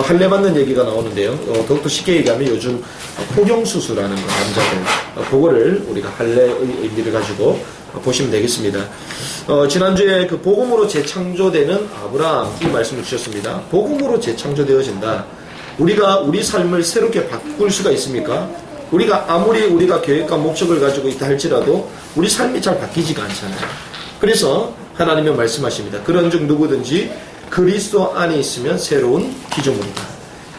할례받는 얘기가 나오는데요. 더욱더 쉽게 얘기하면 요즘 포경수수라는 남자들, 그거를 우리가 할례의 의미를 가지고 보시면 되겠습니다. 지난주에 그 복음으로 재창조되는 아브라함 이 말씀을 주셨습니다. 복음으로 재창조되어진다. 우리가 우리 삶을 새롭게 바꿀 수가 있습니까? 우리가 아무리 우리가 계획과 목적을 가지고 있다 할지라도 우리 삶이 잘 바뀌지가 않잖아요. 그래서 하나님은 말씀하십니다. 그런즉 누구든지 그리스도 안에 있으면 새로운 피조물이다.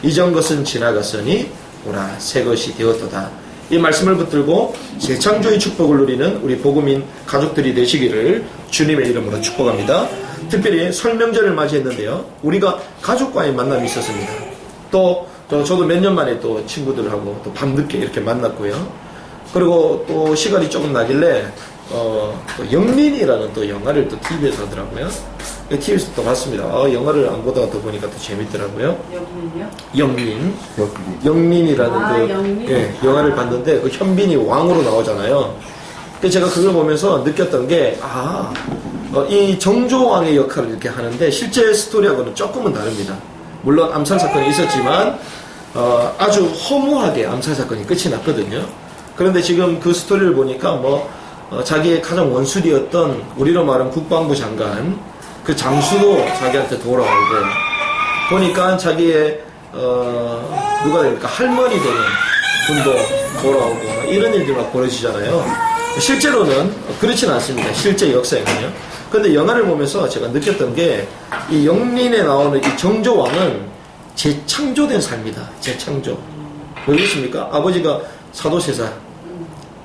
이전 것은 지나갔으니 보라 새 것이 되었도다. 이 말씀을 붙들고 재창조의 축복을 누리는 우리 복음인 가족들이 되시기를 주님의 이름으로 축복합니다. 특별히 설명절을 맞이했는데요. 우리가 가족과의 만남이 있었습니다. 또 저도 몇 년 만에 또 친구들하고 또 밤늦게 이렇게 만났고요. 그리고 또 시간이 조금 나길래 또 영린이라는 또 영화를 또 TV에서 하더라고요. TV에서 또 봤습니다. 영화를 안 보다가 또 보니까 또 재밌더라고요. 영린이요? 영린이라는 영린. 예, 영화를 봤는데 그 현빈이 왕으로 나오잖아요. 그래서 제가 그걸 보면서 느꼈던 게 이 정조왕의 역할을 이렇게 하는데 실제 스토리하고는 조금은 다릅니다. 물론 암살 사건이 있었지만 아주 허무하게 암살 사건이 끝이 났거든요. 그런데 지금 그 스토리를 보니까 자기의 가장 원수리였던 우리로 말하면 국방부 장관 그 장수도 자기한테 돌아오고 보니까 자기의 누가 됩니까? 할머니 되는 분도 돌아오고 이런 일들이 막 벌어지잖아요. 실제로는 그렇지는 않습니다. 실제 역사에는요. 그런데 영화를 보면서 제가 느꼈던 게 이 영린에 나오는 이 정조왕은 재창조된 삶이다. 재창조. 왜 그렇습니까? 아버지가 사도세자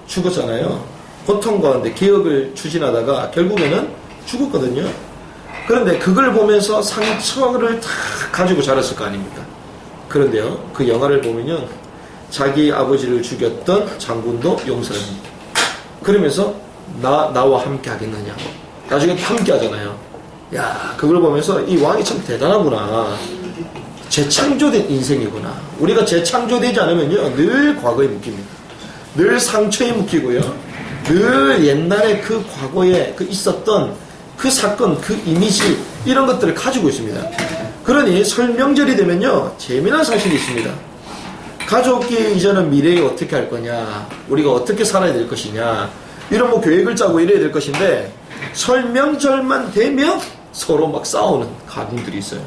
죽었잖아요. 고통 가운데 개혁을 추진하다가 결국에는 죽었거든요. 그런데 그걸 보면서 상처를 다 가지고 자랐을 거 아닙니까? 그런데요, 그 영화를 보면요, 자기 아버지를 죽였던 장군도 용서합니다. 그러면서 나와 함께 하겠느냐. 나중에 함께 하잖아요. 야, 그걸 보면서 이 왕이 참 대단하구나. 재창조된 인생이구나. 우리가 재창조되지 않으면요, 늘 과거에 묶입니다. 늘 상처에 묶이고요. 늘 옛날에 그 과거에 그 있었던 그 사건, 그 이미지 이런 것들을 가지고 있습니다. 그러니 설명절이 되면요 재미난 사실이 있습니다. 가족이 이제는 미래에 어떻게 할 거냐, 우리가 어떻게 살아야 될 것이냐 이런 계획을 짜고 이래야 될 것인데 설명절만 되면 서로 막 싸우는 가정들이 있어요.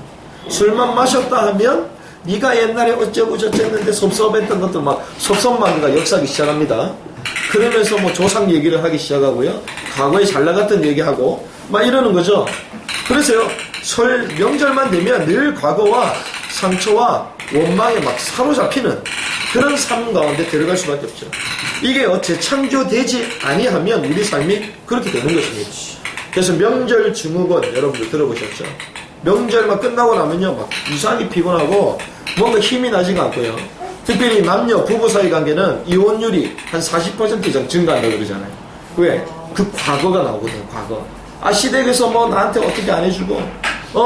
술만 마셨다 하면 네가 옛날에 어쩌고 저쩌는데 섭섭했던 것들 막 섭섭만가 역사하기 시작합니다. 그러면서 조상 얘기를 하기 시작하고요. 과거에 잘 나갔던 얘기하고 막 이러는 거죠. 그래서요, 설 명절만 되면 늘 과거와 상처와 원망에 막 사로잡히는 그런 삶 가운데 들어갈 수밖에 없죠. 이게 재창조되지 아니하면 우리 삶이 그렇게 되는 것입니다. 그래서 명절 증후군 여러분들 들어보셨죠? 명절만 끝나고 나면요, 막 이상하게 피곤하고 뭔가 힘이 나지가 않고요. 특별히 남녀 부부 사이 관계는 이혼율이 한 40% 이상 증가한다고 그러잖아요. 왜? 그 과거가 나오거든요. 과거. 시댁에서 나한테 어떻게 안 해주고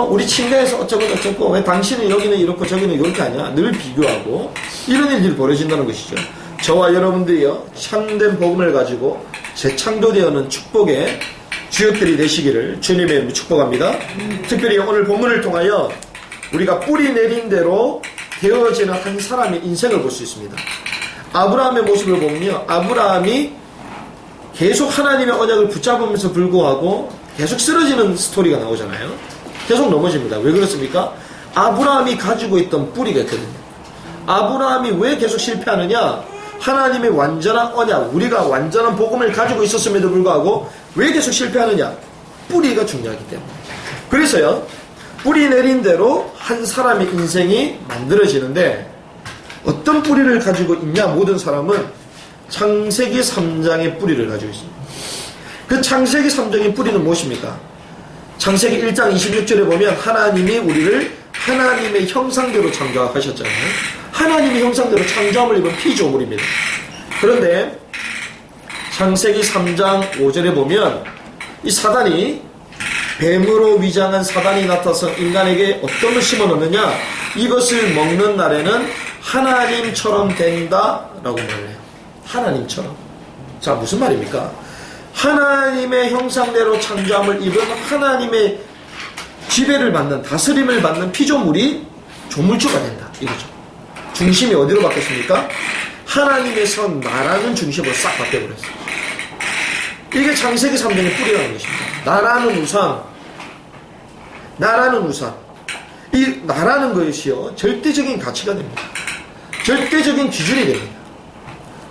우리 침대에서 어쩌고 저쩌고 왜 당신은 여기는 이렇고 저기는 이렇게 하냐. 늘 비교하고 이런 일들이 벌어진다는 것이죠. 저와 여러분들이요, 참된 복음을 가지고 재창조되어는 축복의 주역들이 되시기를 주님의 이름으로 축복합니다. 특별히 오늘 본문을 통하여 우리가 뿌리 내린 대로 되어지는 한 사람의 인생을 볼 수 있습니다. 아브라함의 모습을 보면요, 아브라함이 계속 하나님의 언약을 붙잡으면서 불구하고 계속 쓰러지는 스토리가 나오잖아요. 계속 넘어집니다. 왜 그렇습니까? 아브라함이 가지고 있던 뿌리가 있거든요. 아브라함이 왜 계속 실패하느냐? 하나님의 완전한 언약, 우리가 완전한 복음을 가지고 있었음에도 불구하고 왜 계속 실패하느냐? 뿌리가 중요하기 때문에. 그래서요, 뿌리 내린 대로 한 사람의 인생이 만들어지는데 어떤 뿌리를 가지고 있냐? 모든 사람은 창세기 3장의 뿌리를 가지고 있습니다. 그 창세기 3장의 뿌리는 무엇입니까? 창세기 1장 26절에 보면 하나님이 우리를 하나님의 형상대로 창조하셨잖아요. 하나님의 형상대로 창조함을 입은 피조물입니다. 그런데 창세기 3장 5절에 보면 이 사단이, 뱀으로 위장한 사단이 나타나서 인간에게 어떤 걸 심어놓느냐, 이것을 먹는 날에는 하나님처럼 된다라고 말을 해요. 하나님처럼. 자, 무슨 말입니까? 하나님의 형상대로 창조함을 입은 하나님의 지배를 받는, 다스림을 받는 피조물이 조물주가 된다 이거죠. 중심이 어디로 바뀌었습니까? 하나님에서 나라는 중심으로 싹 바뀌어버렸어요. 이게 창세기 3장의 뿌리라는 것입니다. 나라는 우상. 이 나라는 것이요 절대적인 가치가 됩니다. 절대적인 기준이 됩니다.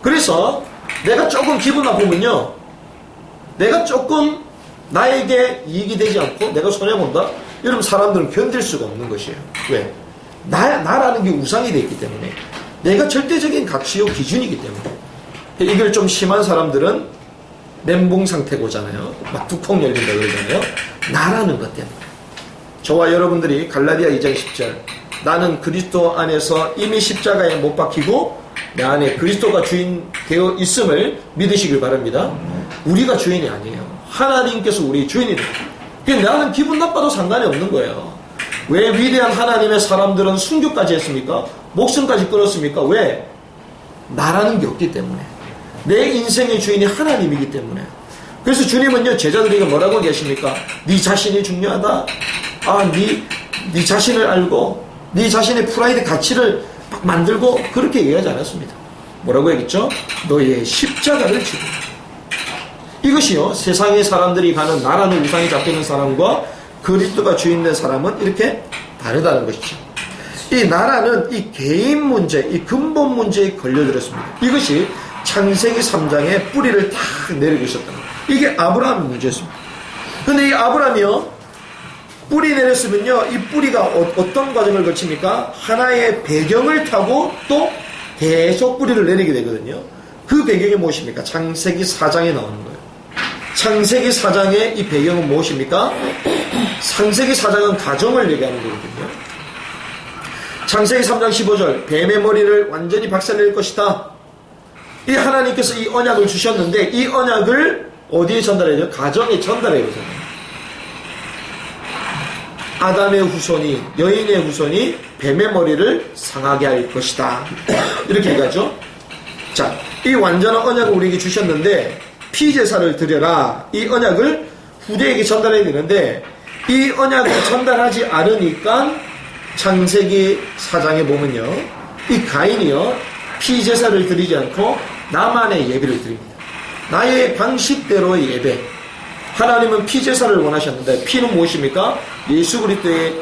그래서 내가 조금 기분 나쁘면요, 내가 조금 나에게 이익이 되지 않고 내가 손해본다? 이러면 사람들은 견딜 수가 없는 것이에요. 왜? 나라는 게 우상이 되어 있기 때문에, 내가 절대적인 가치요 기준이기 때문에. 이걸 좀 심한 사람들은 멘붕 상태고잖아요. 막 뚜껑 열린다 그러잖아요. 나라는 것 때문에. 저와 여러분들이 갈라디아 2장 10절, 나는 그리스도 안에서 이미 십자가에 못 박히고 내 안에 그리스도가 주인 되어 있음을 믿으시길 바랍니다. 우리가 주인이 아니에요. 하나님께서 우리 주인이 됩니다. 나는 기분 나빠도 상관이 없는 거예요. 왜 위대한 하나님의 사람들은 순교까지 했습니까? 목숨까지 끊었습니까? 왜? 나라는 게 없기 때문에. 내 인생의 주인이 하나님이기 때문에. 그래서 주님은요, 제자들에게 뭐라고 계십니까? 네 자신이 중요하다. 네 자신을 알고 네 자신의 프라이드 가치를 막 만들고 그렇게 얘기하지 않았습니다. 뭐라고 얘기했죠? 너의 십자가를 지고. 이것이요, 세상의 사람들이 가는 나라는 우상이 잡히는 사람과 그리스도가 주인된 사람은 이렇게 다르다는 것이죠. 이 나라는 이 개인 문제, 이 근본 문제에 걸려들었습니다. 이것이 창세기 3장의 뿌리를 탁 내리고 있었던 거예요. 이게 아브라함의 문제였습니다. 근데 이 아브라함이요, 뿌리 내렸으면요, 이 뿌리가 어떤 과정을 거칩니까? 하나의 배경을 타고 또 계속 뿌리를 내리게 되거든요. 그 배경이 무엇입니까? 창세기 4장에 나오는 거예요. 창세기 4장의 이 배경은 무엇입니까? 창세기 4장은 가정을 얘기하는 거거든요. 창세기 3장 15절, 뱀의 머리를 완전히 박살낼 것이다. 이 하나님께서 이 언약을 주셨는데 이 언약을 어디에 전달해야 돼요? 가정에 전달해야 되잖아요. 아담의 후손이, 여인의 후손이 뱀의 머리를 상하게 할 것이다. 이렇게 얘기하죠. 자, 이 완전한 언약을 우리에게 주셨는데 피제사를 드려라. 이 언약을 후대에게 전달해야 되는데 이 언약을 전달하지 않으니까 창세기 4장에 보면요, 이 가인이요, 피제사를 드리지 않고 나만의 예배를 드립니다. 나의 방식대로의 예배. 하나님은 피제사를 원하셨는데 피는 무엇입니까? 예수 그리스도의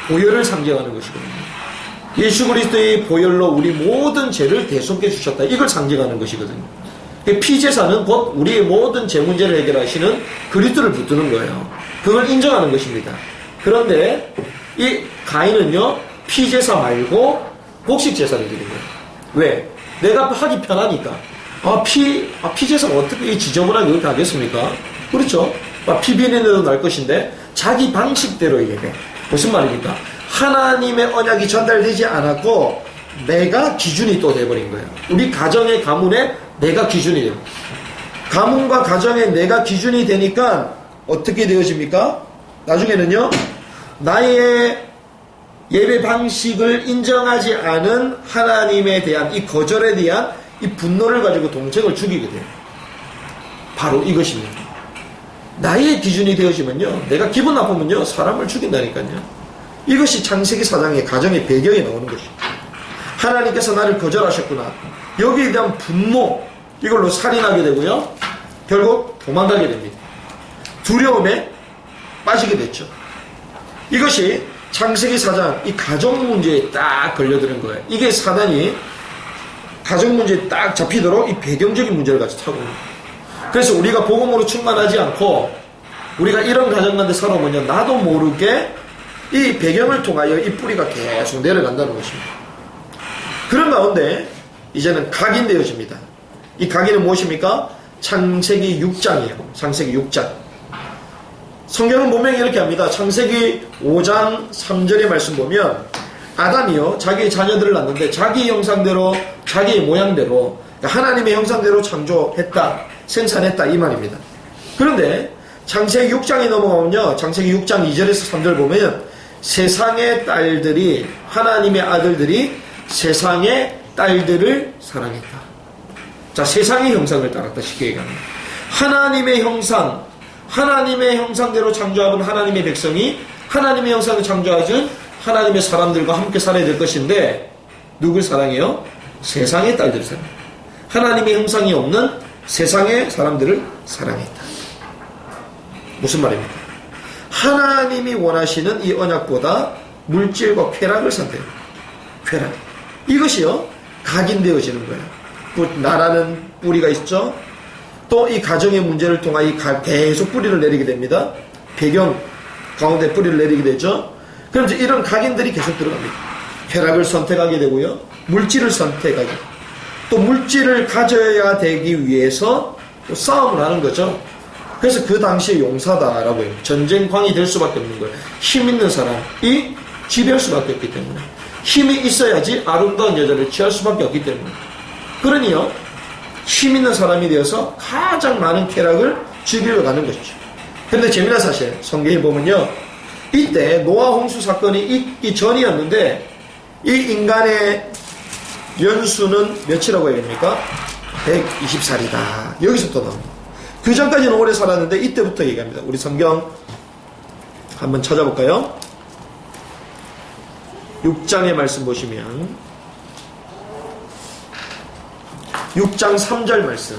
보혈을 상징하는 것이거든요. 예수 그리스도의 보혈로 우리 모든 죄를 대속해 주셨다. 이걸 상징하는 것이거든요. 피제사는 곧 우리의 모든 죄 문제를 해결하시는 그리스도를 붙드는 거예요. 그걸 인정하는 것입니다. 그런데 이 가인은요, 피제사 말고 곡식제사를 드린 거예요. 왜? 내가 하기 편하니까. 피제사가 어떻게 지저분하게 그렇게 하겠습니까? 그렇죠? 피 비린내도 날 것인데 자기 방식대로의 예배. 무슨 말입니까? 하나님의 언약이 전달되지 않았고 내가 기준이 또 돼버린 거예요. 우리 가정의 가문에 내가 기준이 돼요. 가문과 가정에 내가 기준이 되니까 어떻게 되어집니까? 나중에는요, 나의 예배 방식을 인정하지 않은 하나님에 대한 이 거절에 대한 이 분노를 가지고 동생을 죽이게 돼요. 바로 이것입니다. 나의 기준이 되어지면요, 내가 기분 나쁘면요, 사람을 죽인다니까요. 이것이 창세기 4장의 가정의 배경에 나오는 것입니다. 하나님께서 나를 거절하셨구나. 여기에 대한 분노, 이걸로 살인하게 되고요, 결국 도망가게 됩니다. 두려움에 빠지게 됐죠. 이것이 창세기 4장 이 가정 문제에 딱 걸려드는 거예요. 이게 사단이 가정 문제에 딱 잡히도록 이 배경적인 문제를 같이 타고 있는 거예요. 그래서 우리가 복음으로 충만하지 않고 우리가 이런 가정 가운데 살아보면 나도 모르게 이 배경을 통하여 이 뿌리가 계속 내려간다는 것입니다. 그런 가운데 이제는 각인되어집니다. 이 각인은 무엇입니까? 창세기 6장이에요. 창세기 6장. 성경은 보면 이렇게 합니다. 창세기 5장 3절의 말씀 보면 아담이요, 자기의 자녀들을 낳는데 자기 형상대로, 자기의 모양대로, 하나님의 형상대로 창조했다, 생산했다, 이 말입니다. 그런데 창세기 6장에 넘어가면요, 창세기 6장 2절에서 3절 보면 세상의 딸들이, 하나님의 아들들이 세상의 딸들을 사랑했다. 자, 세상의 형상을 따랐다, 쉽게 얘기합니다. 하나님의 형상, 하나님의 형상대로 창조하던 하나님의 백성이 하나님의 형상을 창조하준 하나님의 사람들과 함께 살아야 될 것인데 누굴 사랑해요? 세상의 딸들을 사랑해요. 하나님의 형상이 없는 세상의 사람들을 사랑했다. 무슨 말입니까? 하나님이 원하시는 이 언약보다 물질과 쾌락을 선택해요. 쾌락. 이것이요, 각인되어지는 거예요. 나라는 뿌리가 있죠. 또 이 가정의 문제를 통하여 계속 뿌리를 내리게 됩니다. 배경 가운데 뿌리를 내리게 되죠. 그럼 이제 이런 각인들이 계속 들어갑니다. 쾌락을 선택하게 되고요. 물질을 선택하게. 또 물질을 가져야 되기 위해서 또 싸움을 하는 거죠. 그래서 그 당시에 용사다라고 해요. 전쟁광이 될 수밖에 없는 거예요. 힘 있는 사람이 지배할 수밖에 없기 때문에. 힘이 있어야지 아름다운 여자를 취할 수밖에 없기 때문에. 그러니요, 힘 있는 사람이 되어서 가장 많은 쾌락을 즐기러 가는 것이죠. 근데 재미난 사실, 성경에 보면요, 이때 노아 홍수 사건이 있기 전이었는데 이 인간의 연수는 몇이라고 해야 됩니까? 120살이다. 여기서부터 나옵니다. 그 전까지는 오래 살았는데 이때부터 얘기합니다. 우리 성경 한번 찾아볼까요? 6장의 말씀 보시면 6장 3절 말씀.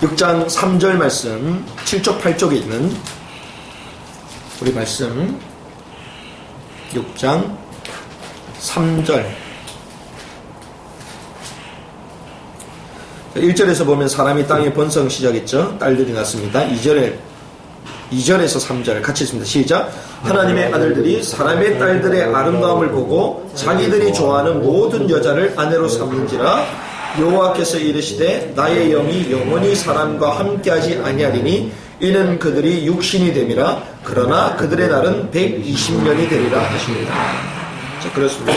(6장 3절) 말씀, 7쪽 8쪽에 있는 우리 말씀 6장 3절 1절에서 보면 사람이 땅에 번성 시작했죠. 딸들이 낳습니다. 2절에서 3절 같이 있습니다. 시작. 하나님의 아들들이 사람의 딸들의 아름다움을 보고 자기들이 좋아하는 모든 여자를 아내로 삼는지라. 여호와께서 이르시되 나의 영이 영원히 사람과 함께하지 아니하리니 이는 그들이 육신이 됨이라. 그러나 그들의 날은 120년이 되리라 하십니다. 자, 그렇습니다.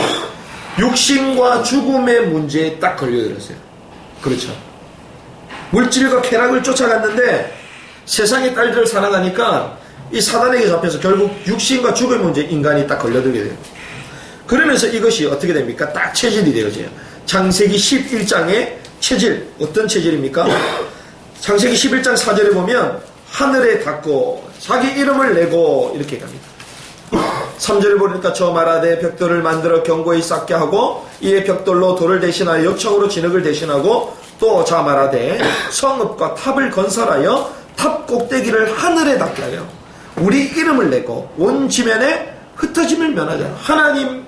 육신과 죽음의 문제에 딱 걸려들었어요. 그렇죠. 물질과 쾌락을 쫓아갔는데 세상의 딸들을 사랑하니까 이 사단에게 잡혀서 결국 육신과 죽음의 문제에 인간이 딱 걸려들게 돼요. 그러면서 이것이 어떻게 됩니까? 딱 체질이 되어져요. 창세기 11장의 체질, 어떤 체질입니까? 창세기 11장 4절에 보면 하늘에 닿고 자기 이름을 내고 이렇게 갑니다. 3절을 보니까 저 말하되 벽돌을 만들어 견고히 쌓게 하고 이에 벽돌로 돌을 대신하여 역청으로 진흙을 대신하고 또 자 말하되 성읍과 탑을 건설하여 탑 꼭대기를 하늘에 닿게 하여 우리 이름을 내고 온 지면에 흩어짐을 면하자. 하나님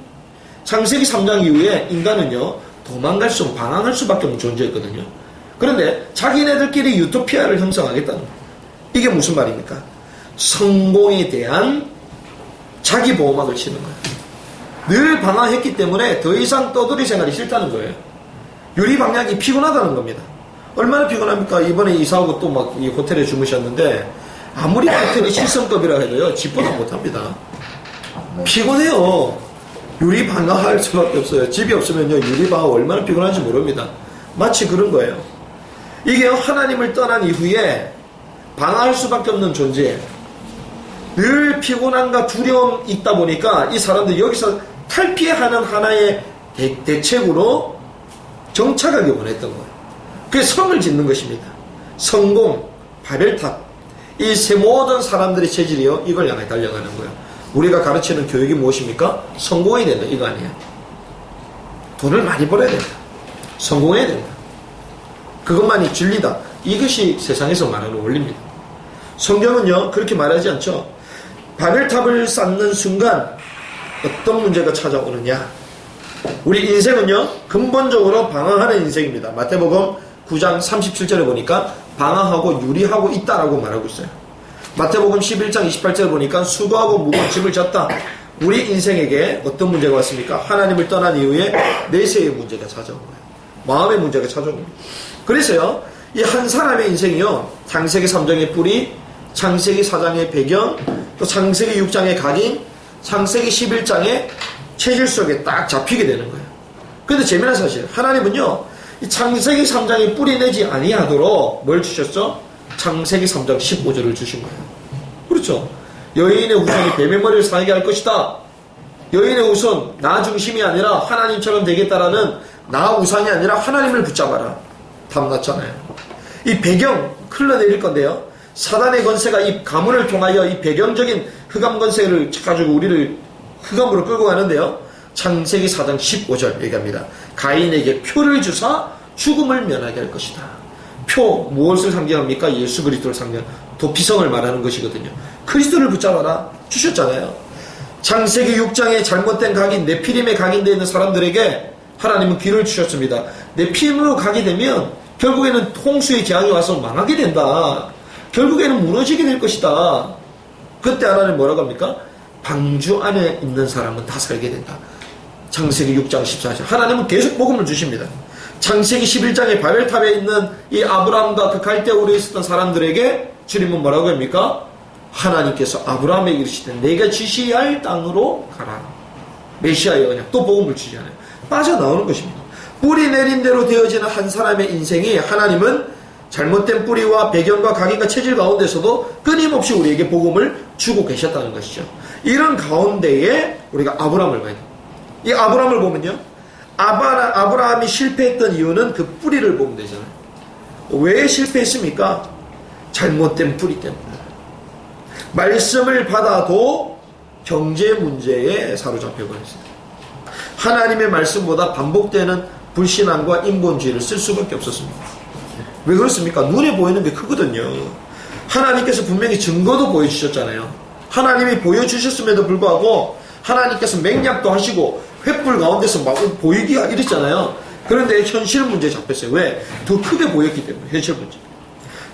창세기 3장 이후에 인간은요 도망갈 수, 방황할 수밖에 없는 존재였거든요. 그런데 자기네들끼리 유토피아를 형성하겠다는 거예요. 이게 무슨 말입니까? 성공에 대한 자기 보호막을 치는 거예요. 늘 방황했기 때문에 더 이상 떠돌이 생활이 싫다는 거예요. 유리방향이 피곤하다는 겁니다. 얼마나 피곤합니까? 이번에 이사하고 또 막 이 호텔에 주무셨는데 아무리 호텔이 7성급이라 해도요 집보다 못합니다. 피곤해요. 유리방어할 수밖에 없어요. 집이 없으면요 유리방어 얼마나 피곤한지 모릅니다. 마치 그런 거예요. 이게 하나님을 떠난 이후에 방어할 수밖에 없는 존재예요. 늘 피곤함과 두려움이 있다 보니까 이 사람들이 여기서 탈피하는 하나의 대책으로 정착하기 원했던 거예요. 그게 성을 짓는 것입니다. 성공, 바벨탑, 이 모든 사람들의 체질이요 이걸 향해 달려가는 거예요. 우리가 가르치는 교육이 무엇입니까? 성공해야 된다 이거 아니에요. 돈을 많이 벌어야 된다. 성공해야 된다. 그것만이 진리다. 이것이 세상에서 말하는 원리입니다. 성경은요 그렇게 말하지 않죠. 바벨탑을 쌓는 순간 어떤 문제가 찾아오느냐. 우리 인생은요 근본적으로 방황하는 인생입니다. 마태복음 9장 37절에 보니까 방황하고 유리하고 있다라고 말하고 있어요. 마태복음 11장 28절에 보니까 수고하고 무거운 짐을 졌다. 우리 인생에게 어떤 문제가 왔습니까? 하나님을 떠난 이후에 내세의 문제가 찾아온 거예요. 마음의 문제가 찾아온 거예요. 그래서요 이 한 사람의 인생이요 창세기 3장의 뿌리, 창세기 4장의 배경, 또 창세기 6장의 각인, 창세기 11장의 체질 속에 딱 잡히게 되는 거예요. 그런데 재미난 사실 하나님은요 이 창세기 3장의 뿌리 내지 아니하도록 뭘 주셨죠? 창세기 3장 15절을 주신 거예요. 그렇죠. 여인의 후손이 뱀의 머리를 상하게 할 것이다. 여인의 후손 나 중심이 아니라 하나님처럼 되겠다라는 나 우상이 아니라 하나님을 붙잡아라. 답 났잖아요. 이 배경 흘러내릴 건데요. 사단의 권세가 이 가문을 통하여 이 배경적인 흑암 권세를 가지고 우리를 흑암으로 끌고 가는데요. 창세기 4장 15절 얘기합니다. 가인에게 표를 주사 죽음을 면하게 할 것이다. 표, 무엇을 상징합니까? 예수 그리스도를 상징, 도피성을 말하는 것이거든요. 그리스도를 붙잡아라 주셨잖아요. 창세기 6장에 잘못된 각인, 네피림에 각인되어 있는 사람들에게 하나님은 기회를 주셨습니다. 네피림으로 가게 되면 결국에는 홍수의 재앙이 와서 망하게 된다. 결국에는 무너지게 될 것이다. 그때 하나님 뭐라고 합니까? 방주 안에 있는 사람은 다 살게 된다. 창세기 6장 14절. 하나님은 계속 복음을 주십니다. 창세기 11장에 바벨탑에 있는 이 아브라함과 그 갈대우르에 있었던 사람들에게 주님은 뭐라고 합니까? 하나님께서 아브라함에게 이르시되 내가 지시할 땅으로 가라. 메시아의 언약, 또 복음을 주잖아요. 빠져나오는 것입니다. 뿌리 내린 대로 되어지는 한 사람의 인생이 하나님은 잘못된 뿌리와 배경과 각인과 체질 가운데서도 끊임없이 우리에게 복음을 주고 계셨다는 것이죠. 이런 가운데에 우리가 아브라함을 봐야 돼요. 이 아브라함을 보면요, 아브라함이 실패했던 이유는 그 뿌리를 보면 되잖아요. 왜 실패했습니까? 잘못된 뿌리 때문에. 말씀을 받아도 경제 문제에 사로잡혀 버렸어요. 하나님의 말씀보다 반복되는 불신앙과 인본주의를 쓸 수밖에 없었습니다. 왜 그렇습니까? 눈에 보이는 게 크거든요. 하나님께서 분명히 증거도 보여주셨잖아요. 하나님이 보여주셨음에도 불구하고 하나님께서 맹약도 하시고 횃불 가운데서 막 보이기가 이랬잖아요. 그런데 현실 문제에 잡혔어요. 왜? 더 크게 보였기 때문에. 현실 문제.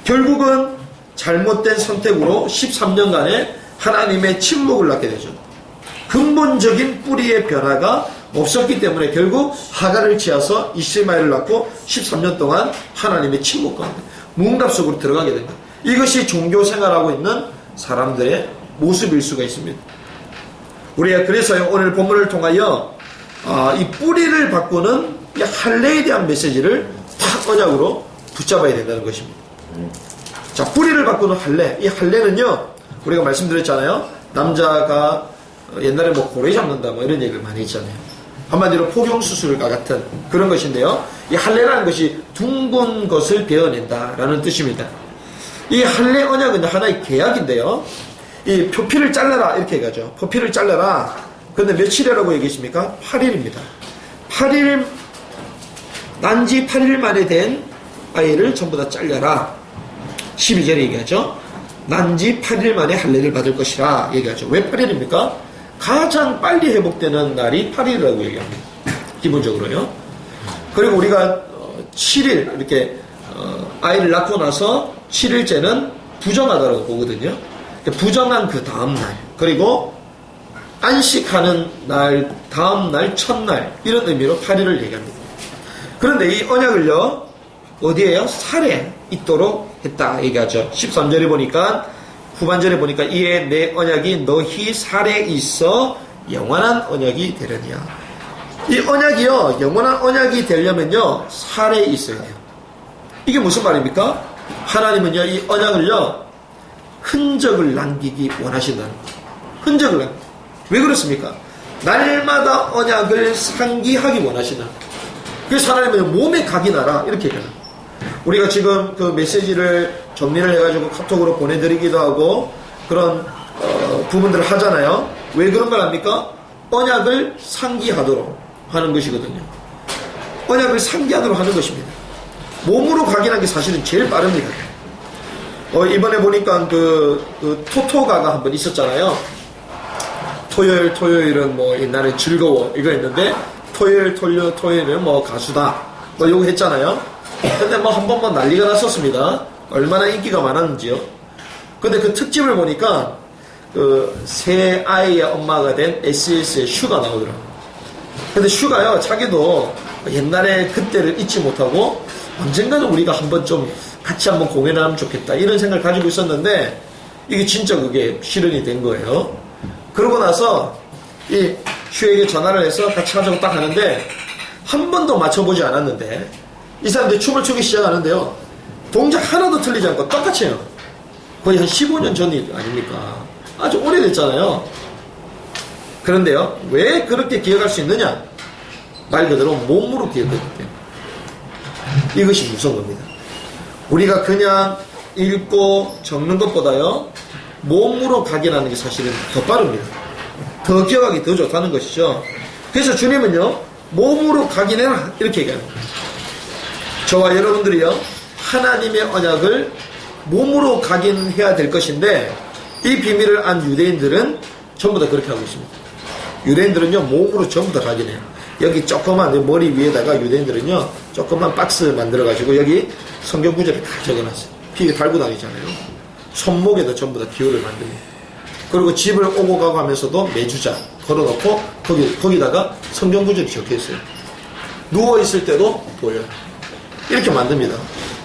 결국은 잘못된 선택으로 13년간의 하나님의 침묵을 낳게 되죠. 근본적인 뿌리의 변화가 없었기 때문에 결국 하갈을 지어서 이스마엘을 낳고 13년 동안 하나님의 침묵 가운데 무응답 속으로 들어가게 됩니다. 이것이 종교 생활하고 있는 사람들의 모습일 수가 있습니다. 우리가 그래서 오늘 본문을 통하여 이 뿌리를 바꾸는 이 할례에 대한 메시지를 딱 언약으로 붙잡아야 된다는 것입니다. 자, 뿌리를 바꾸는 할례. 이 할례는요, 우리가 말씀드렸잖아요. 남자가 옛날에 뭐 고래 잡는다 뭐 이런 얘기를 많이 했잖아요. 한마디로 포경수술과 같은 그런 것인데요. 이 할례라는 것이 둥근 것을 베어낸다라는 뜻입니다. 이 할례 언약은 하나의 계약인데요. 이 표피를 잘라라 이렇게 얘기하죠. 표피를 잘라라. 그런데 며칠이라고 얘기했습니까? 8일입니다. 8일, 난지 8일 만에 된 아이를 전부 다 잘려라. 12절에 얘기하죠. 난지 8일 만에 할례를 받을 것이라 얘기하죠. 왜 8일입니까? 가장 빨리 회복되는 날이 8일이라고 얘기합니다. 기본적으로요. 그리고 우리가 7일 이렇게 아이를 낳고 나서 7일째는 부정하다라고 보거든요. 부정한 그 다음날, 그리고 안식하는 날, 다음날, 첫날 이런 의미로 8일을 얘기합니다. 그런데 이 언약을요, 어디에요? 살에 있도록 했다 얘기하죠. 13절에 보니까, 후반절에 보니까 이에 내 언약이 너희 살에 있어 영원한 언약이 되려니와. 이 언약이요, 영원한 언약이 되려면요, 살에 있어야 돼요. 이게 무슨 말입니까? 하나님은요, 이 언약을요, 흔적을 남기기 원하신다는 거예요. 흔적을 남기기. 왜 그렇습니까? 날마다 언약을 상기하기 원하시는. 그래서 하나님은 몸에 각인하라 이렇게 얘기해요. 우리가 지금 그 메시지를 정리를 해가지고 카톡으로 보내드리기도 하고 그런 부분들을 하잖아요. 왜 그런 걸 합니까? 언약을 상기하도록 하는 것이거든요. 언약을 상기하도록 하는 것입니다. 몸으로 각인한 게 사실은 제일 빠릅니다. 이번에 보니까 그 토토가가 한번 있었잖아요. 토요일은 뭐 옛날에 즐거워 이거 했는데 토요일은 뭐 가수다 뭐 요거 했잖아요. 근데 뭐 한 번만 난리가 났었습니다. 얼마나 인기가 많았는지요. 근데 그 특집을 보니까 그 새 아이의 엄마가 된 SS의 슈가 나오더라고요. 근데 슈가요, 자기도 옛날에 그때를 잊지 못하고 언젠가는 우리가 한번 좀 같이 한번 공연을 하면 좋겠다 이런 생각을 가지고 있었는데 이게 진짜 그게 실현이 된 거예요. 그러고 나서 이 슈에게 전화를 해서 같이 하자고 딱 하는데 한 번도 맞춰보지 않았는데 이 사람들이 춤을 추기 시작하는데요. 동작 하나도 틀리지 않고 똑같이 해요. 거의 한 15년 전 일 아닙니까? 아주 오래됐잖아요. 그런데요, 왜 그렇게 기억할 수 있느냐? 말 그대로 몸으로 기억했기 때문에 이것이 무서운 겁니다. 우리가 그냥 읽고 적는 것보다요 몸으로 각인하는 게 사실은 더 빠릅니다. 더 기억하기 더 좋다는 것이죠. 그래서 주님은요 몸으로 각인해라 이렇게 얘기합니다. 저와 여러분들이요 하나님의 언약을 몸으로 각인해야 될 것인데 이 비밀을 안 유대인들은 전부 다 그렇게 하고 있습니다. 유대인들은요 몸으로 전부 다 각인해요. 여기 조그만 머리 위에다가 유대인들은요 조그만 박스 만들어 가지고 여기 성경 구절을 다 적어놨어요. 피에 달고 다니잖아요. 손목에도 전부 다 기호를 만듭니다. 그리고 집을 오고 가고 하면서도 매주자 걸어놓고 거기다가 성경 구절이 적혀 있어요. 누워 있을 때도 보여요. 이렇게 만듭니다.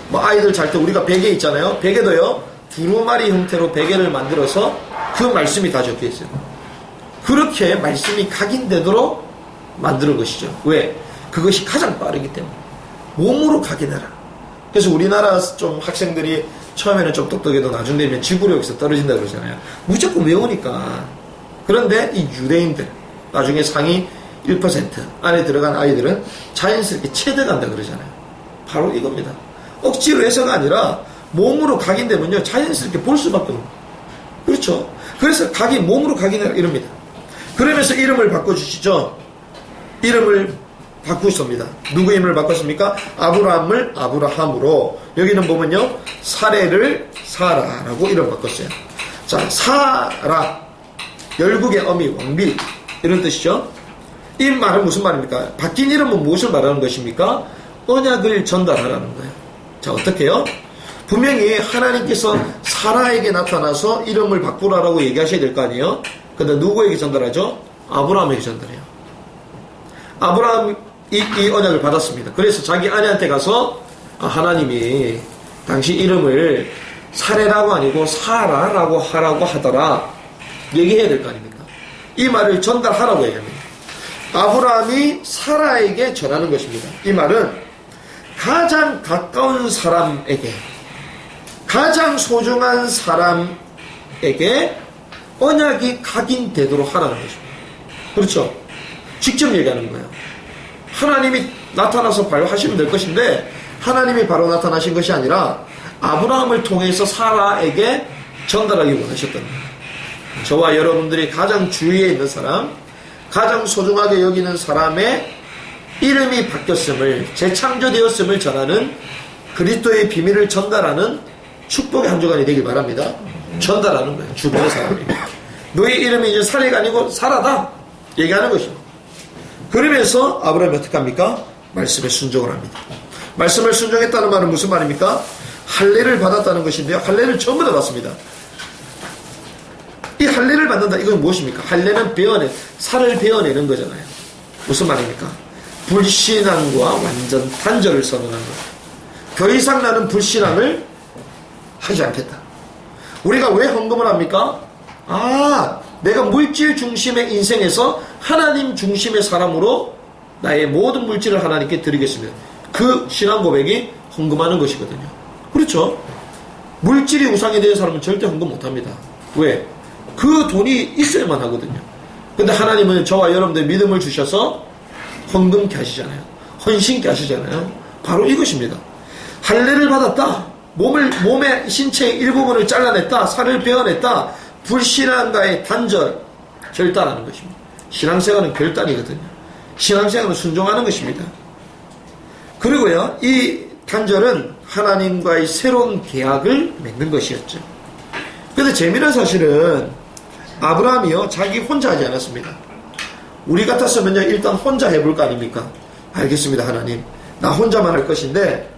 뭐 아이들 잘 때 우리가 베개 있잖아요. 베개도요 두루마리 형태로 베개를 만들어서 그 말씀이 다 적혀 있어요. 그렇게 말씀이 각인되도록 만드는 것이죠. 왜? 그것이 가장 빠르기 때문에 몸으로 각인해라. 그래서 우리나라 좀 학생들이 처음에는 좀 똑똑해도 나중 되면 지구력에서 떨어진다 그러잖아요. 무조건 외우니까. 그런데 이 유대인들 나중에 상위 1% 안에 들어간 아이들은 자연스럽게 체득한다 그러잖아요. 바로 이겁니다. 억지로 해서가 아니라 몸으로 각인되면요 자연스럽게 볼 수밖에 없는. 그렇죠. 그래서 각인 몸으로 각인해라 이럽니다. 그러면서 이름을 바꿔주시죠. 이름을 바꾸셨습니다. 누구 이름을 바꿨습니까? 아브라함을 아브라함으로. 여기는 보면요 사레를 사라라고 이름 바꿨어요. 자, 사라 열국의 어미 왕비 이런 뜻이죠. 이 말은 무슨 말입니까? 바뀐 이름은 무엇을 말하는 것입니까? 언약을 전달하라는 거예요. 자, 어떻게 해요? 분명히 하나님께서 사라에게 나타나서 이름을 바꾸라라고 얘기하셔야 될 거 아니에요? 근데 누구에게 전달하죠? 아브라함에게 전달해요. 아브라함이 이 언약을 받았습니다. 그래서 자기 아내한테 가서 하나님이 당시 이름을 사레라고 아니고 사라라고 하라고 하더라 얘기해야 될 거 아닙니까? 이 말을 전달하라고 얘기합니다. 아브라함이 사라에게 전하는 것입니다. 이 말은 가장 가까운 사람에게 가장 소중한 사람에게 언약이 각인되도록 하라는 것입니다. 그렇죠? 직접 얘기하는 거예요. 하나님이 나타나서 바로 하시면 될 것인데 하나님이 바로 나타나신 것이 아니라 아브라함을 통해서 사라에게 전달하기 원하셨던 거예요. 저와 여러분들이 가장 주위에 있는 사람, 가장 소중하게 여기는 사람의 이름이 바뀌었음을, 재창조되었음을 전하는 그리스도의 비밀을 전달하는 축복의 한 주간이 되길 바랍니다. 전달하는 거예요. 주변의 사람이. 너의 이름이 이제 사례가 아니고 사라다 얘기하는 것입니다. 그러면서 아브라함이 어떻게 합니까? 말씀에 순종을 합니다. 말씀을 순종했다는 말은 무슨 말입니까? 할례를 받았다는 것인데요. 할례를 전부 다 받습니다. 이 할례를 받는다. 이건 무엇입니까? 할례는 살을 베어내는 거잖아요. 무슨 말입니까? 불신앙과 완전 단절을 선언한 거예요. 더 이상 나는 불신앙을 하지 않겠다. 우리가 왜 헌금을 합니까? 내가 물질 중심의 인생에서 하나님 중심의 사람으로 나의 모든 물질을 하나님께 드리겠습니다. 그 신앙 고백이 헌금하는 것이거든요. 그렇죠? 물질이 우상이 되는 사람은 절대 헌금 못합니다. 왜? 그 돈이 있어야만 하거든요. 근데 하나님은 저와 여러분들 믿음을 주셔서 헌금케 하시잖아요. 헌신케 하시잖아요. 바로 이것입니다. 할례를 받았다. 몸의 신체의 일부분을 잘라냈다. 살을 베어냈다. 불신앙과의 단절, 결단하는 것입니다. 신앙생활은 결단이거든요. 신앙생활은 순종하는 것입니다. 그리고요, 이 단절은 하나님과의 새로운 계약을 맺는 것이었죠. 그런데 재미난 사실은 아브라함이요, 자기 혼자 하지 않았습니다. 우리 같았으면요, 일단 혼자 해볼 거 아닙니까? 알겠습니다, 하나님. 나 혼자만 할 것인데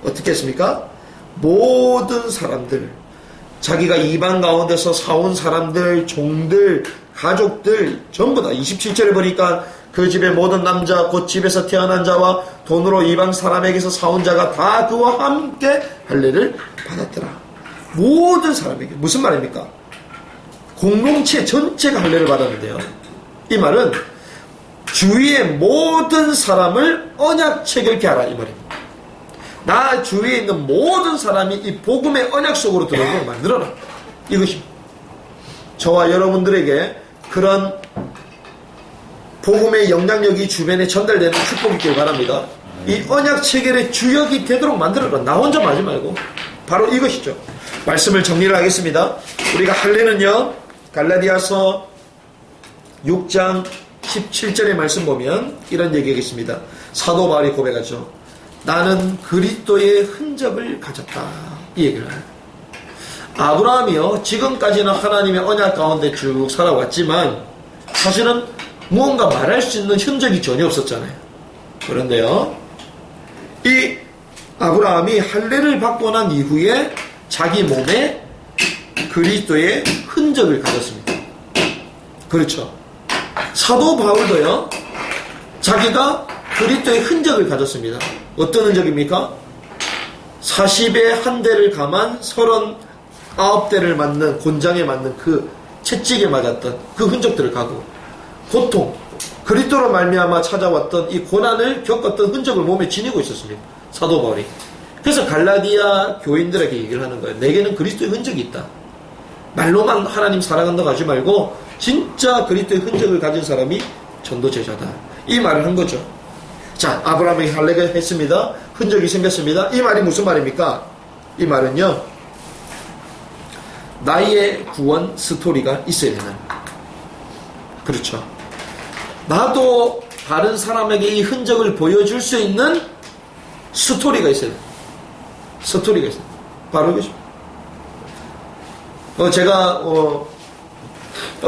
어떻게 했습니까? 모든 사람들, 자기가 이방 가운데서 사온 사람들, 종들, 가족들 전부 다 27절에 보니까 그 집의 모든 남자 곧 집에서 태어난 자와 돈으로 이방 사람에게서 사온 자가 다 그와 함께 할례를 받았더라. 모든 사람에게. 무슨 말입니까? 공동체 전체가 할례를 받았는데요. 이 말은 주위의 모든 사람을 언약 체결케 하라 이 말입니다. 나 주위에 있는 모든 사람이 이 복음의 언약 속으로 들어오게 만들어라. 이것입니다. 저와 여러분들에게 그런 복음의 영향력이 주변에 전달되는 축복이 있길 바랍니다. 이 언약 체결의 주역이 되도록 만들어라. 나 혼자 하지 말고. 바로 이것이죠. 말씀을 정리를 하겠습니다. 우리가 할례는요, 갈라디아서 6장 17절의 말씀 보면 이런 얘기가 사도 바울이 고백하죠. 나는 그리스도의 흔적을 가졌다. 이 얘기를 해요. 아브라함이요, 지금까지는 하나님의 언약 가운데 쭉 살아왔지만 사실은 무언가 말할 수 있는 흔적이 전혀 없었잖아요. 그런데요, 이 아브라함이 할례를 받고 난 이후에 자기 몸에 그리스도의 흔적을 가졌습니다. 그렇죠. 사도 바울도요, 자기가 그리스도의 흔적을 가졌습니다. 어떤 흔적입니까? 40에 한 대를 감한 39대를 맞는 곤장에 맞는 그 채찍에 맞았던 그 흔적들을 가고, 고통, 그리스도로 말미암아 찾아왔던 이 고난을 겪었던 흔적을 몸에 지니고 있었습니다. 사도 바울이. 그래서 갈라디아 교인들에게 얘기를 하는 거예요. 내게는 그리스도의 흔적이 있다. 말로만 하나님 사랑한다고 하지 말고 진짜 그리스도의 흔적을 가진 사람이 전도 제자다. 이 말을 한 거죠. 자, 아브라함이 할례가 했습니다. 흔적이 생겼습니다. 이 말이 무슨 말입니까? 이 말은요, 나의 구원 스토리가 있어야 되는. 그렇죠. 나도 다른 사람에게 이 흔적을 보여줄 수 있는 스토리가 있어야 돼. 스토리가 있어요. 바로 이것입니다. 제가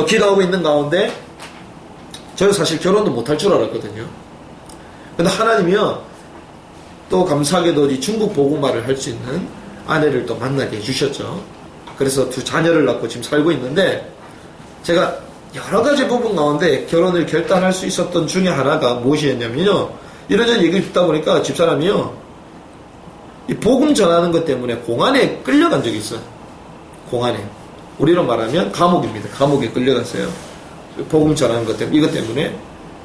기도하고 있는 가운데 저는 사실 결혼도 못할 줄 알았거든요. 근데 하나님이요, 또 감사하게도 이 중국 복음화를 할 수 있는 아내를 또 만나게 해주셨죠. 그래서 2 자녀를 낳고 지금 살고 있는데, 제가 여러 가지 부분 가운데 결혼을 결단할 수 있었던 중에 하나가 무엇이었냐면요, 이런저런 얘기를 듣다 보니까 집사람이요, 이 복음 전하는 것 때문에 공안에 끌려간 적이 있어요. 공안에. 우리로 말하면 감옥입니다. 감옥에 끌려갔어요. 복음 전하는 것 때문에, 이것 때문에.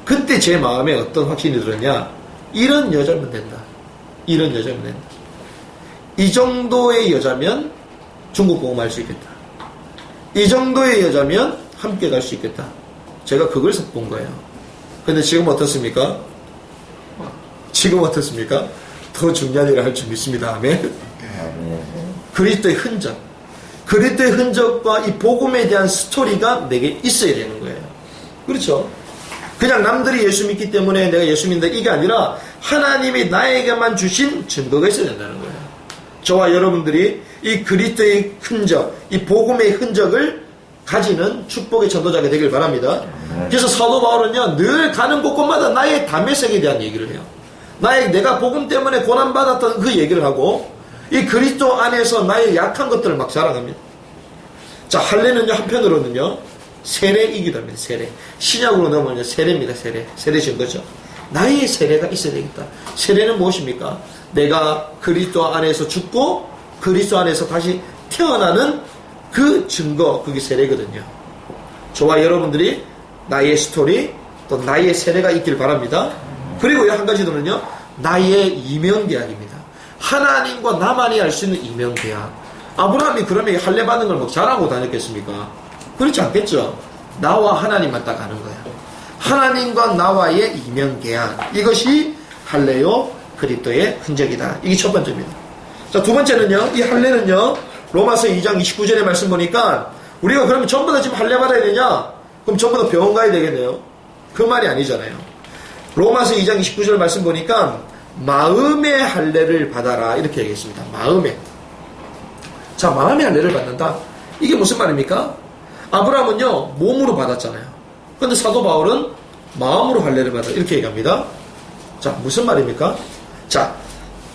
그때 제 마음에 어떤 확신이 들었냐, 이런 여자면 된다. 이런 여자면 된다. 이 정도의 여자면 중국 복음 할 수 있겠다. 이 정도의 여자면 함께 갈 수 있겠다. 제가 그걸 본 거예요. 근데 지금 어떻습니까? 지금 어떻습니까? 더 중요한 일을 할 줄 믿습니다. 아멘. 그리스도의 흔적. 그리스도의 흔적과 이 복음에 대한 스토리가 내게 있어야 되는 거예요. 그렇죠? 그냥 남들이 예수 믿기 때문에 내가 예수 믿는다, 이게 아니라 하나님이 나에게만 주신 증거가 있어야 된다는 거예요. 저와 여러분들이 이 그리스도의 흔적, 이 복음의 흔적을 가지는 축복의 전도자가 되길 바랍니다. 그래서 사도 바울은요, 늘 가는 곳곳마다 나의 담에색에 대한 얘기를 해요. 내가 복음 때문에 고난받았던 그 얘기를 하고, 이 그리스도 안에서 나의 약한 것들을 막 자랑합니다. 자, 할례는요, 한편으로는요, 세례이기도 합니다. 세례. 신약으로 넘어오면 세례입니다. 세례 증거죠. 나의 세례가 있어야 되겠다. 세례는 무엇입니까? 내가 그리스도 안에서 죽고 그리스도 안에서 다시 태어나는 그 증거, 그게 세례거든요. 저와 여러분들이 나의 스토리, 또 나의 세례가 있길 바랍니다. 그리고 한 가지 더는요, 나의 이명계약입니다. 하나님과 나만이 알 수 있는 이명계약. 아브라함이 그러면 할례 받는 걸 막 잘하고 다녔겠습니까? 그렇지 않겠죠. 나와 하나님만 딱 아는 거야. 하나님과 나와의 이명계약. 이것이 할례요 그리스도의 흔적이다. 이게 첫 번째입니다. 자, 두 번째는요, 이 할례는요, 로마서 2장 29절의 말씀 보니까, 우리가 그러면 전부 다 지금 할례 받아야 되냐? 그럼 전부 다 병원 가야 되겠네요. 그 말이 아니잖아요. 로마서 2장 29절 말씀 보니까 마음의 할례를 받아라, 이렇게 얘기했습니다. 마음의. 자, 마음의 할례를 받는다. 이게 무슨 말입니까? 아브라함은요, 몸으로 받았잖아요. 그런데 사도 바울은 마음으로 할례를 받아, 이렇게 얘기합니다. 자, 무슨 말입니까? 자,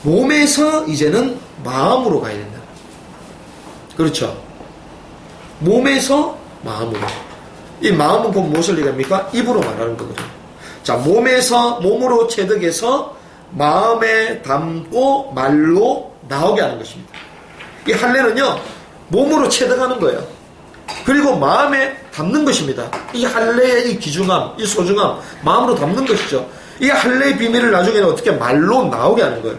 몸에서 이제는 마음으로 가야 된다. 그렇죠. 몸에서 마음으로. 이 마음은 곧 무엇을 얘기합니까? 입으로 말하는 거거든요. 자, 몸으로 체득해서 마음에 담고 말로 나오게 하는 것입니다. 이 할례는요, 몸으로 체득하는 거예요. 그리고 마음에 담는 것입니다. 이 할례의 이 귀중함, 이 소중함, 마음으로 담는 것이죠. 이 할례의 비밀을 나중에는 어떻게 말로 나오게 하는 거예요.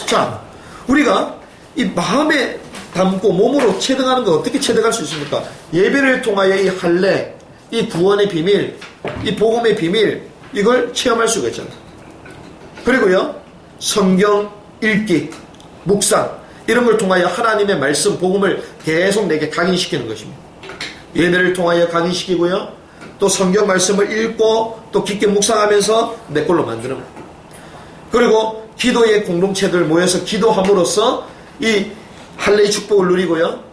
자, 우리가 이 마음에 담고 몸으로 체득하는 건 어떻게 체득할 수 있습니까? 예배를 통하여 이 할례, 이 구원의 비밀, 이 복음의 비밀, 이걸 체험할 수가 있잖아요. 그리고요, 성경 읽기, 묵상, 이런 걸 통하여 하나님의 말씀, 복음을 계속 내게 각인시키는 것입니다. 예배를 통하여 각인시키고요, 또 성경 말씀을 읽고 또 깊게 묵상하면서 내 걸로 만드는 거예요. 그리고 기도의 공동체들 모여서 기도함으로써 이 할례의 축복을 누리고요,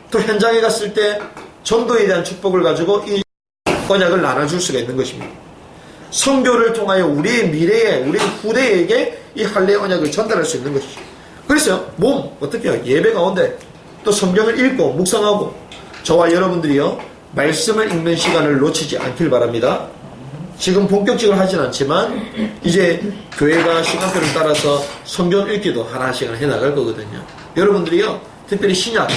또 현장에 갔을 때 전도에 대한 축복을 가지고 이 언약을 나눠줄 수가 있는 것입니다. 선교를 통하여 우리의 미래에, 우리 후대에게 이 할례의 언약을 전달할 수 있는 것이죠. 그래서 어떻게 해요? 예배 가운데 또 성경을 읽고 묵상하고, 저와 여러분들이요, 말씀을 읽는 시간을 놓치지 않길 바랍니다. 지금 본격적으로 하진 않지만 이제 교회가 시간표를 따라서 성경 읽기도 하나씩은 해나갈 거거든요. 여러분들이요, 특별히 신약,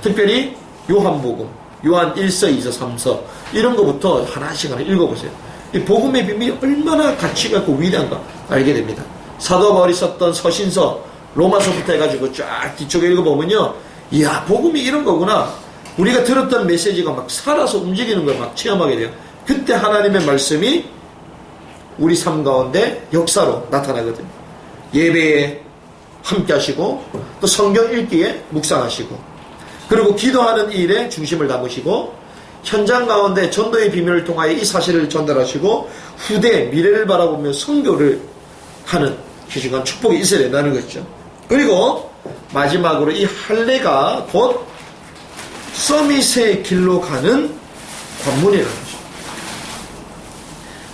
특별히 요한복음, 요한 1서, 2서, 3서 이런 거부터 하나씩은 읽어보세요. 이 복음의 비밀이 얼마나 가치가 있고 위대한가 알게 됩니다. 사도 바울이 썼던 서신서, 로마서부터 해가지고 쫙 뒤쪽에 읽어보면요, 이야, 복음이 이런 거구나. 우리가 들었던 메시지가 막 살아서 움직이는 걸 막 체험하게 돼요. 그때 하나님의 말씀이 우리 삶 가운데 역사로 나타나거든요. 예배에 함께 하시고, 또 성경 읽기에 묵상하시고, 그리고 기도하는 일에 중심을 담으시고, 현장 가운데 전도의 비밀을 통하여 이 사실을 전달하시고, 후대 미래를 바라보며 선교를 하는 귀중한 축복이 있어야 된다는 것이죠. 그리고 마지막으로 이 할례가 곧 서밋의 길로 가는 관문이라는 것이죠.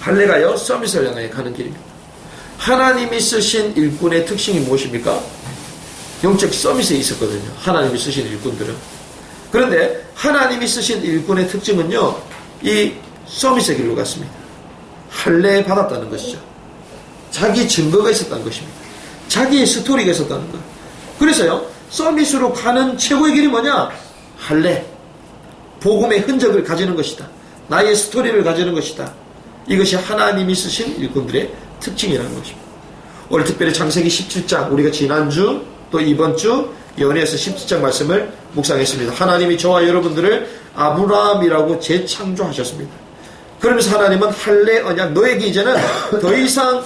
할례가요, 서밋을 향해 가는 길입니다. 하나님이 쓰신 일꾼의 특징이 무엇입니까? 영적 서밋에 있었거든요. 하나님이 쓰신 일꾼들은. 그런데 하나님이 쓰신 일꾼의 특징은요, 이 서밋의 길로 갔습니다. 할례 받았다는 것이죠. 자기 증거가 있었다는 것입니다. 자기의 스토리가 있었다는 거예요. 그래서요, 서밋으로 가는 최고의 길이 뭐냐? 할례. 복음의 흔적을 가지는 것이다. 나의 스토리를 가지는 것이다. 이것이 하나님이 쓰신 일꾼들의 특징이라는 것입니다. 오늘 특별히 창세기 17장, 우리가 지난주 또 이번 주 연애에서 17장 말씀을 묵상했습니다. 하나님이 저와 여러분들을 아브라함이라고 재창조하셨습니다. 그러면서 하나님은 할례 언약, 너에게 이제는 더 이상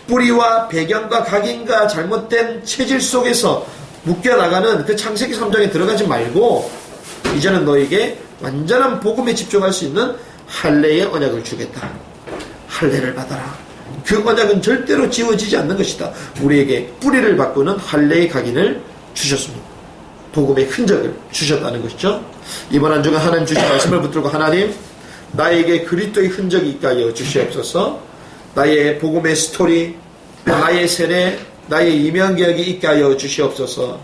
뿌리와 배경과 각인과 잘못된 체질 속에서 묶여나가는 그 창세기 3장에 들어가지 말고 이제는 너에게 완전한 복음에 집중할 수 있는 할례의 언약을 주겠다. 할례를 받아라. 그 언약은 절대로 지워지지 않는 것이다. 우리에게 뿌리를 바꾸는 할례의 각인을 주셨습니다. 복음의 흔적을 주셨다는 것이죠. 이번 한 주간 하나님 주신 말씀을 붙들고, 하나님, 나에게 그리스도의 흔적이 있게 하여 주시옵소서. 나의 복음의 스토리, 나의 세례, 나의 이면계약이 있게 하여 주시옵소서.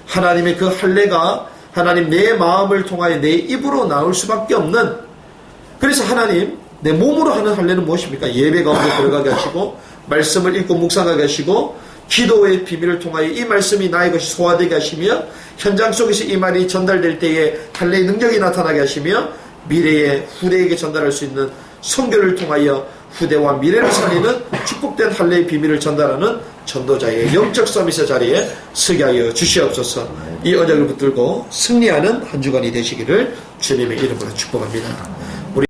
하나님의 그 할례가 하나님 내 마음을 통하여 내 입으로 나올 수밖에 없는, 그래서 하나님 내 몸으로 하는 할례는 무엇입니까? 예배 가운데 들어가게 하시고, 말씀을 읽고 묵상하게 하시고, 기도의 비밀을 통하여 이 말씀이 나의 것이 소화되게 하시며, 현장 속에서 이 말이 전달될 때에 할례의 능력이 나타나게 하시며, 미래의 후대에게 전달할 수 있는 선교를 통하여 후대와 미래를 살리는 축복된 할례의 비밀을 전달하는 전도자의 영적 서밋의 자리에 서게 하여 주시옵소서. 이 언약을 붙들고 승리하는 한 주간이 되시기를 주님의 이름으로 축복합니다.